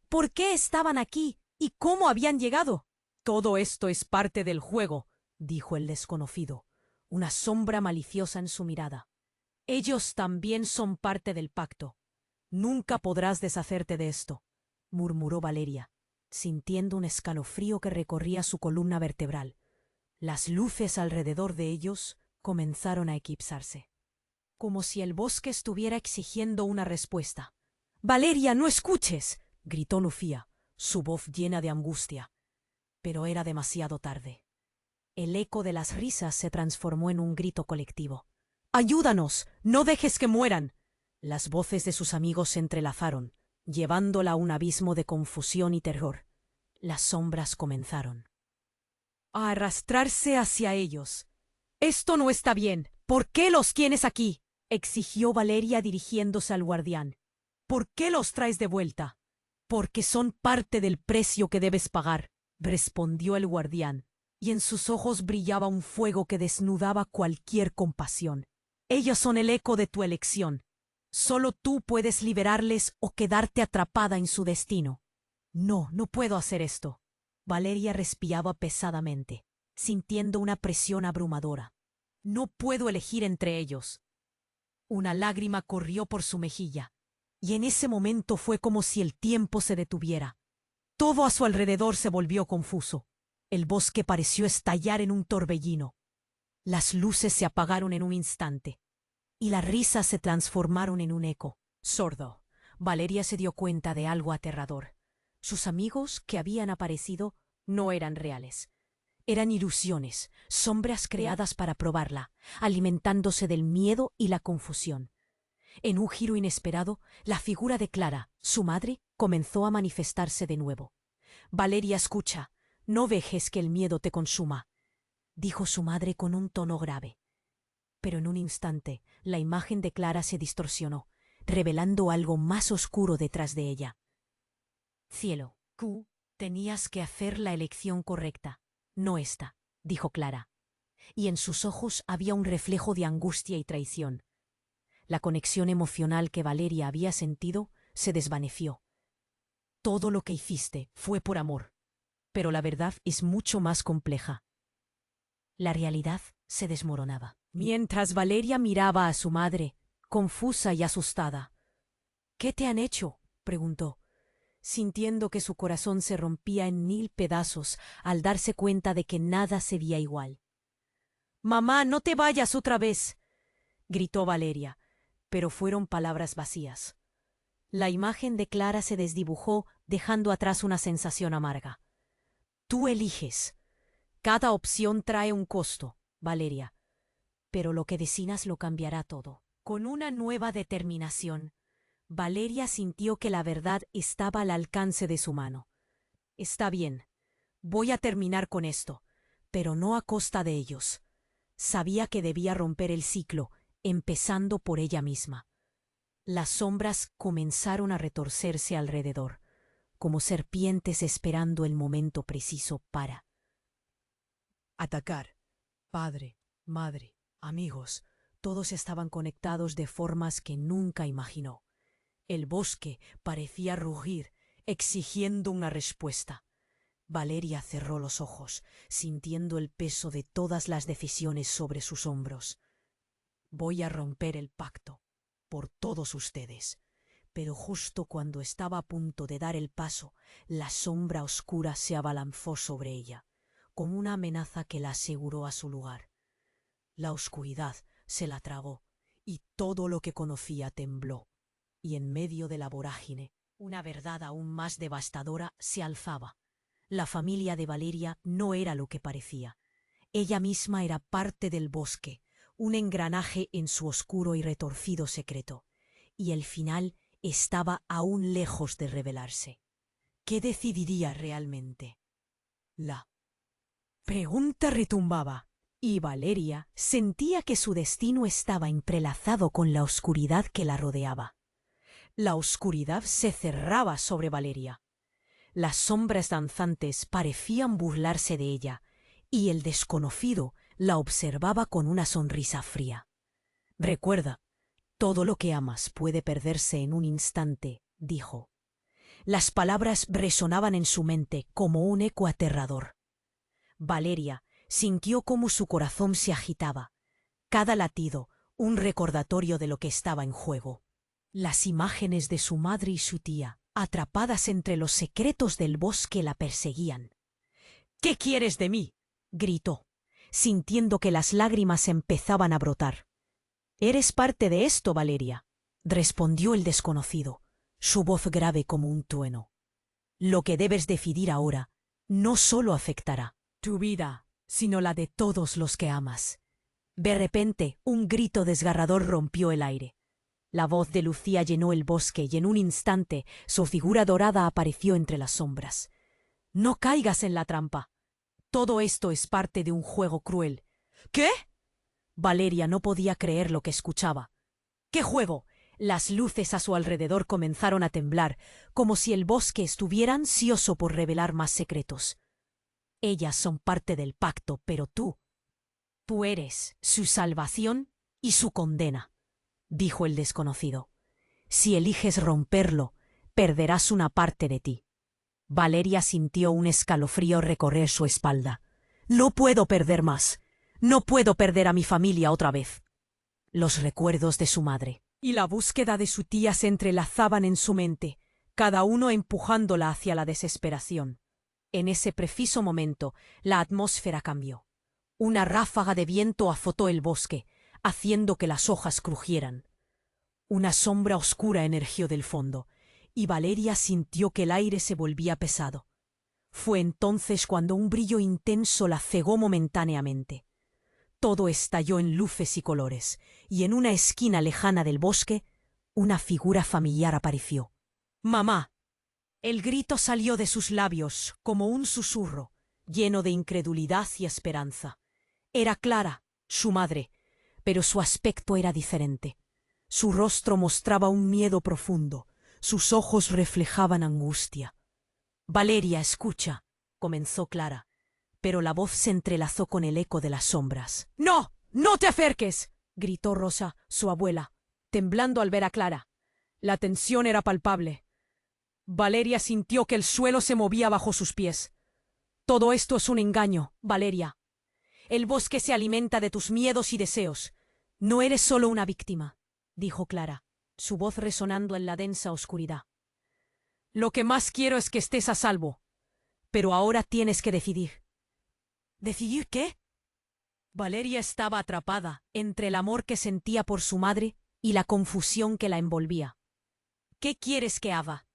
por qué estaban aquí y cómo habían llegado. —Todo esto es parte del juego —dijo el desconocido, una sombra maliciosa en su mirada. Ellos también son parte del pacto. Nunca podrás deshacerte de esto —murmuró Valeria, sintiendo un escalofrío que recorría su columna vertebral. Las luces alrededor de ellos comenzaron a eclipsarse, como si el bosque estuviera exigiendo una respuesta. —¡Valeria, no escuches! —gritó Lucía, su voz llena de angustia. Pero era demasiado tarde. El eco de las risas se transformó en un grito colectivo. —¡Ayúdanos! ¡No dejes que mueran! Las voces de sus amigos se entrelazaron, llevándola a un abismo de confusión y terror. Las sombras comenzaron a arrastrarse hacia ellos. —¡Esto no está bien! ¿Por qué los tienes aquí? —exigió Valeria dirigiéndose al guardián. —¿Por qué los traes de vuelta? —Porque son parte del precio que debes pagar —respondió el guardián, y en sus ojos brillaba un fuego que desnudaba cualquier compasión. Ellos son el eco de tu elección. Solo tú puedes liberarles o quedarte atrapada en su destino. —No, no puedo hacer esto. Valeria respiraba pesadamente, sintiendo una presión abrumadora. —No puedo elegir entre ellos. Una lágrima corrió por su mejilla, y en ese momento fue como si el tiempo se detuviera. Todo a su alrededor se volvió confuso. El bosque pareció estallar en un torbellino. Las luces se apagaron en un instante, y las risas se transformaron en un eco sordo. Valeria se dio cuenta de algo aterrador. Sus amigos que habían aparecido no eran reales. Eran ilusiones, sombras creadas para probarla, alimentándose del miedo y la confusión. En un giro inesperado, la figura de Clara, su madre, comenzó a manifestarse de nuevo. —Valeria, escucha, no dejes que el miedo te consuma —dijo su madre con un tono grave. Pero en un instante, la imagen de Clara se distorsionó, revelando algo más oscuro detrás de ella. —Cielo, Q, tenías que hacer la elección correcta, no esta —dijo Clara, y en sus ojos había un reflejo de angustia y traición. La conexión emocional que Valeria había sentido se desvaneció. Todo lo que hiciste fue por amor, pero la verdad es mucho más compleja. La realidad se desmoronaba, mientras Valeria miraba a su madre, confusa y asustada. —¿Qué te han hecho? —preguntó, sintiendo que su corazón se rompía en 1000 pedazos al darse cuenta de que nada sería igual. —Mamá, no te vayas otra vez —gritó Valeria, pero fueron palabras vacías. La imagen de Clara se desdibujó, dejando atrás una sensación amarga. Tú eliges. Cada opción trae un costo, Valeria, pero lo que decidas lo cambiará todo. Con una nueva determinación, Valeria sintió que la verdad estaba al alcance de su mano. Está bien, voy a terminar con esto, pero no a costa de ellos. Sabía que debía romper el ciclo, empezando por ella misma. Las sombras comenzaron a retorcerse alrededor, como serpientes esperando el momento preciso para atacar. Padre, madre, amigos, todos estaban conectados de formas que nunca imaginó. El bosque parecía rugir, exigiendo una respuesta. Valeria cerró los ojos, sintiendo el peso de todas las decisiones sobre sus hombros. Voy a romper el pacto, por todos ustedes. Pero justo cuando estaba a punto de dar el paso, la sombra oscura se abalanzó sobre ella, como una amenaza que la aseguró a su lugar. La oscuridad se la tragó y todo lo que conocía tembló. Y en medio de la vorágine, una verdad aún más devastadora se alzaba. La familia de Valeria no era lo que parecía. Ella misma era parte del bosque, un engranaje en su oscuro y retorcido secreto. Y el final estaba aún lejos de revelarse. ¿Qué decidiría realmente? La pregunta retumbaba, y Valeria sentía que su destino estaba entrelazado con la oscuridad que la rodeaba. La oscuridad se cerraba sobre Valeria. Las sombras danzantes parecían burlarse de ella, y el desconocido la observaba con una sonrisa fría. «Recuerda, todo lo que amas puede perderse en un instante», dijo. Las palabras resonaban en su mente como un eco aterrador. Valeria sintió cómo su corazón se agitaba, cada latido un recordatorio de lo que estaba en juego. Las imágenes de su madre y su tía, atrapadas entre los secretos del bosque, la perseguían. «¿Qué quieres de mí?», gritó, sintiendo que las lágrimas empezaban a brotar. «Eres parte de esto, Valeria», respondió el desconocido, su voz grave como un trueno. «Lo que debes decidir ahora no solo afectará tu vida, sino la de todos los que amas». De repente, un grito desgarrador rompió el aire. La voz de Lucía llenó el bosque y en un instante su figura dorada apareció entre las sombras. «No caigas en la trampa. Todo esto es parte de un juego cruel». «¿Qué?». Valeria no podía creer lo que escuchaba. «¿Qué juego?». Las luces a su alrededor comenzaron a temblar, como si el bosque estuviera ansioso por revelar más secretos. «Ellas son parte del pacto, pero tú eres su salvación y su condena», dijo el desconocido. «Si eliges romperlo, perderás una parte de ti». Valeria sintió un escalofrío recorrer su espalda. «No puedo perder más. No puedo perder a mi familia otra vez». Los recuerdos de su madre y la búsqueda de su tía se entrelazaban en su mente, cada uno empujándola hacia la desesperación. En ese preciso momento, la atmósfera cambió. Una ráfaga de viento azotó el bosque, haciendo que las hojas crujieran. Una sombra oscura emergió del fondo, y Valeria sintió que el aire se volvía pesado. Fue entonces cuando un brillo intenso la cegó momentáneamente. Todo estalló en luces y colores, y en una esquina lejana del bosque, una figura familiar apareció. «¡Mamá!». El grito salió de sus labios como un susurro, lleno de incredulidad y esperanza. Era Clara, su madre, pero su aspecto era diferente. Su rostro mostraba un miedo profundo, sus ojos reflejaban angustia. «Valeria, escucha», comenzó Clara, pero la voz se entrelazó con el eco de las sombras. «¡No! ¡No te acerques!», gritó Rosa, su abuela, temblando al ver a Clara. La tensión era palpable. Valeria sintió que el suelo se movía bajo sus pies. «Todo esto es un engaño, Valeria. El bosque se alimenta de tus miedos y deseos. No eres solo una víctima», dijo Clara, su voz resonando en la densa oscuridad. «Lo que más quiero es que estés a salvo. Pero ahora tienes que decidir». «¿Decidir qué?». Valeria estaba atrapada entre el amor que sentía por su madre y la confusión que la envolvía. «¿Qué quieres que haga?».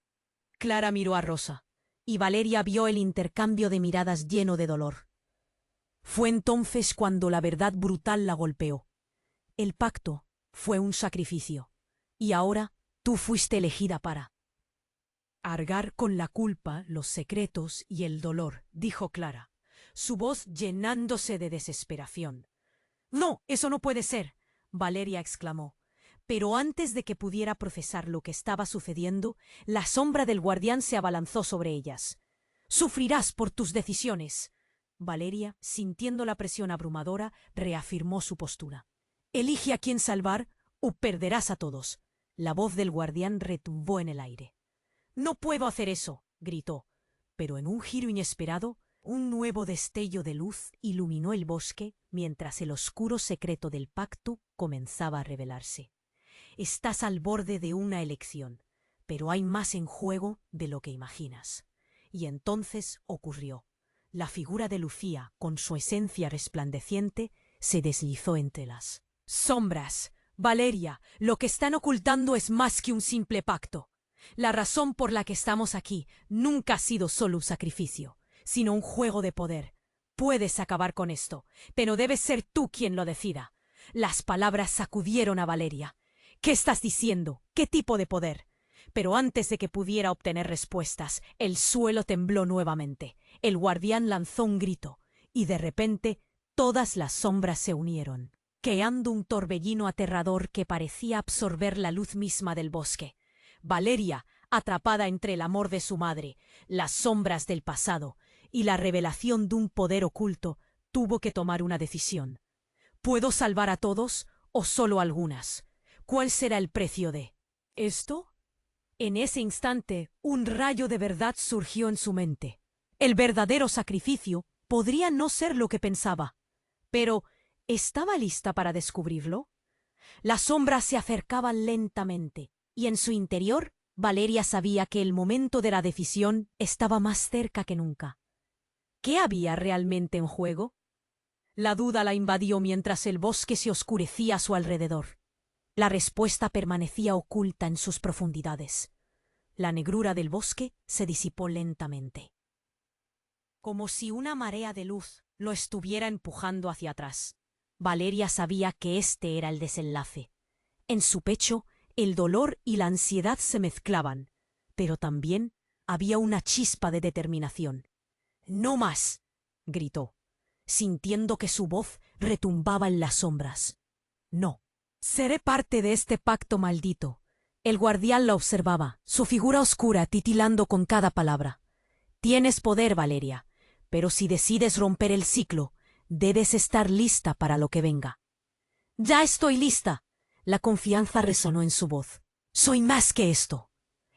Clara miró a Rosa, y Valeria vio el intercambio de miradas lleno de dolor. Fue entonces cuando la verdad brutal la golpeó. El pacto fue un sacrificio, y ahora tú fuiste elegida para cargar con la culpa, los secretos y el dolor, dijo Clara, su voz llenándose de desesperación. «No, eso no puede ser», Valeria exclamó. Pero antes de que pudiera procesar lo que estaba sucediendo, la sombra del guardián se abalanzó sobre ellas. «Sufrirás por tus decisiones». Valeria, sintiendo la presión abrumadora, reafirmó su postura. «Elige a quién salvar o perderás a todos». La voz del guardián retumbó en el aire. «No puedo hacer eso», gritó, pero en un giro inesperado, un nuevo destello de luz iluminó el bosque mientras el oscuro secreto del pacto comenzaba a revelarse. «Estás al borde de una elección, pero hay más en juego de lo que imaginas». Y entonces ocurrió. La figura de Lucía, con su esencia resplandeciente, se deslizó entre las sombras. Valeria, lo que están ocultando es más que un simple pacto. La razón por la que estamos aquí nunca ha sido solo un sacrificio, sino un juego de poder. Puedes acabar con esto, pero debes ser tú quien lo decida. Las palabras sacudieron a Valeria. ¿Qué estás diciendo? ¿Qué tipo de poder? Pero antes de que pudiera obtener respuestas, el suelo tembló nuevamente. El guardián lanzó un grito, y de repente todas las sombras se unieron, creando un torbellino aterrador que parecía absorber la luz misma del bosque. Valeria, atrapada entre el amor de su madre, las sombras del pasado y la revelación de un poder oculto, tuvo que tomar una decisión. ¿Puedo salvar a todos o solo a algunas? ¿Cuál será el precio de esto? En ese instante, un rayo de verdad surgió en su mente. El verdadero sacrificio podría no ser lo que pensaba, pero ¿estaba lista para descubrirlo? Las sombras se acercaban lentamente, y en su interior, Valeria sabía que el momento de la decisión estaba más cerca que nunca. ¿Qué había realmente en juego? La duda la invadió mientras el bosque se oscurecía a su alrededor. La respuesta permanecía oculta en sus profundidades. La negrura del bosque se disipó lentamente, como si una marea de luz lo estuviera empujando hacia atrás. Valeria sabía que este era el desenlace. En su pecho, el dolor y la ansiedad se mezclaban, pero también había una chispa de determinación. «¡No más!», gritó, sintiendo que su voz retumbaba en las sombras. «No, seré parte de este pacto maldito». El guardián la observaba, su figura oscura titilando con cada palabra. «Tienes poder, Valeria, pero si decides romper el ciclo, debes estar lista para lo que venga». «Ya estoy lista». La confianza resonó en su voz. «Soy más que esto».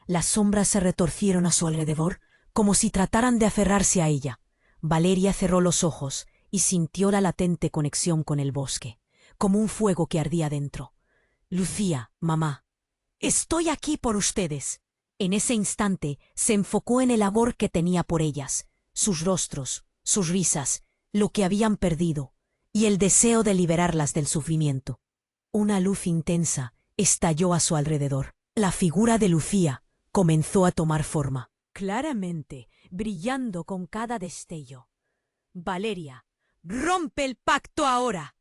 Las sombras se retorcieron a su alrededor, como si trataran de aferrarse a ella. Valeria cerró los ojos y sintió la latente conexión con el bosque, como un fuego que ardía dentro. «Lucía, mamá, estoy aquí por ustedes». En ese instante se enfocó en el amor que tenía por ellas, sus rostros, sus risas, lo que habían perdido, y el deseo de liberarlas del sufrimiento. Una luz intensa estalló a su alrededor. La figura de Lucía comenzó a tomar forma, claramente, brillando con cada destello. «Valeria, rompe el pacto ahora».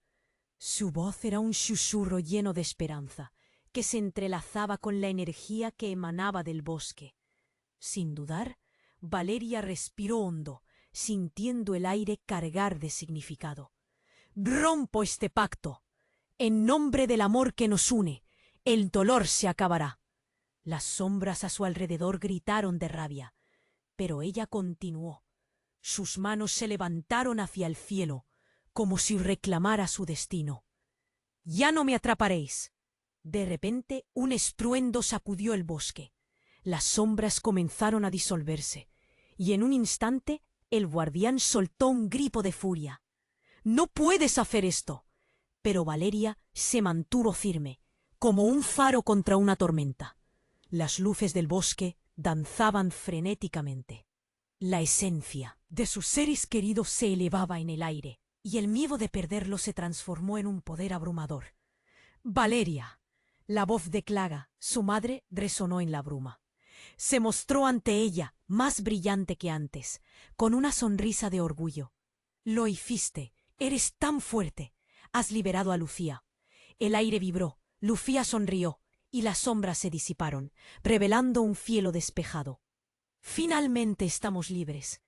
Su voz era un susurro lleno de esperanza, que se entrelazaba con la energía que emanaba del bosque. Sin dudar, Valeria respiró hondo, sintiendo el aire cargar de significado. «Rompo este pacto. En nombre del amor que nos une, el dolor se acabará». Las sombras a su alrededor gritaron de rabia, pero ella continuó. Sus manos se levantaron hacia el cielo, como si reclamara su destino. «Ya no me atraparéis». De repente, un estruendo sacudió el bosque. Las sombras comenzaron a disolverse, y en un instante el guardián soltó un grito de furia. «¡No puedes hacer esto!». Pero Valeria se mantuvo firme, como un faro contra una tormenta. Las luces del bosque danzaban frenéticamente. La esencia de sus seres queridos se elevaba en el aire, y el miedo de perderlo se transformó en un poder abrumador. «Valeria». La voz de Clara, su madre, resonó en la bruma. Se mostró ante ella, más brillante que antes, con una sonrisa de orgullo. «Lo hiciste, eres tan fuerte. Has liberado a Lucía». El aire vibró, Lucía sonrió, y las sombras se disiparon, revelando un cielo despejado. «Finalmente estamos libres».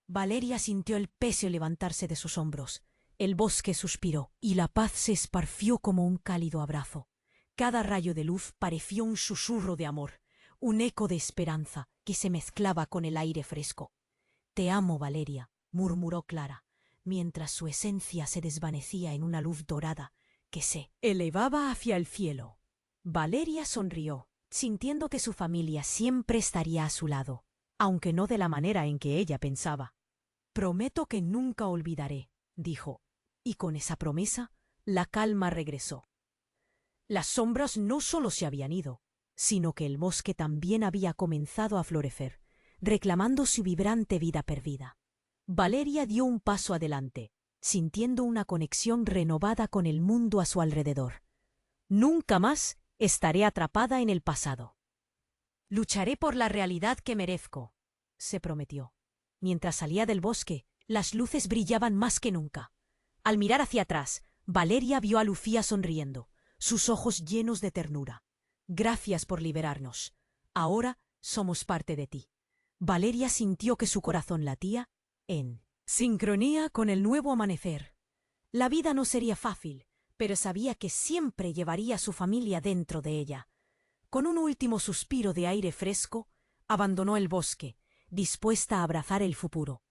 Valeria sintió el peso levantarse de sus hombros. El bosque suspiró, y la paz se esparció como un cálido abrazo. Cada rayo de luz pareció un susurro de amor, un eco de esperanza que se mezclaba con el aire fresco. «Te amo, Valeria», murmuró Clara, mientras su esencia se desvanecía en una luz dorada que se elevaba hacia el cielo. Valeria sonrió, sintiendo que su familia siempre estaría a su lado, aunque no de la manera en que ella pensaba. «Prometo que nunca olvidaré», dijo, y con esa promesa la calma regresó. Las sombras no solo se habían ido, sino que el bosque también había comenzado a florecer, reclamando su vibrante vida perdida. Valeria dio un paso adelante, sintiendo una conexión renovada con el mundo a su alrededor. Nunca más estaré atrapada en el pasado. Lucharé por la realidad que merezco, se prometió. Mientras salía del bosque, las luces brillaban más que nunca. Al mirar hacia atrás, Valeria vio a Lucía sonriendo, sus ojos llenos de ternura. Gracias por liberarnos. Ahora somos parte de ti. Valeria sintió que su corazón latía en sincronía con el nuevo amanecer. La vida no sería fácil, pero sabía que siempre llevaría a su familia dentro de ella. Con un último suspiro de aire fresco, abandonó el bosque, dispuesta a abrazar el futuro.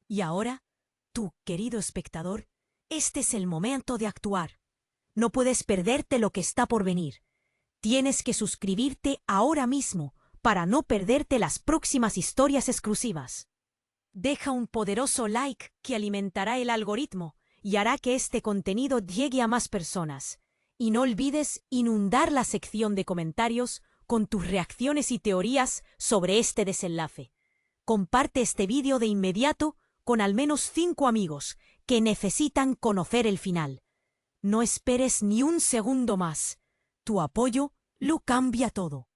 Y ahora, tú, querido espectador, este es el momento de actuar. No puedes perderte lo que está por venir. Tienes que suscribirte ahora mismo para no perderte las próximas historias exclusivas. Deja un poderoso like que alimentará el algoritmo y hará que este contenido llegue a más personas. Y no olvides inundar la sección de comentarios con tus reacciones y teorías sobre este desenlace. Comparte este vídeo de inmediato con al menos 5 amigos que necesitan conocer el final. No esperes ni un segundo más. Tu apoyo lo cambia todo.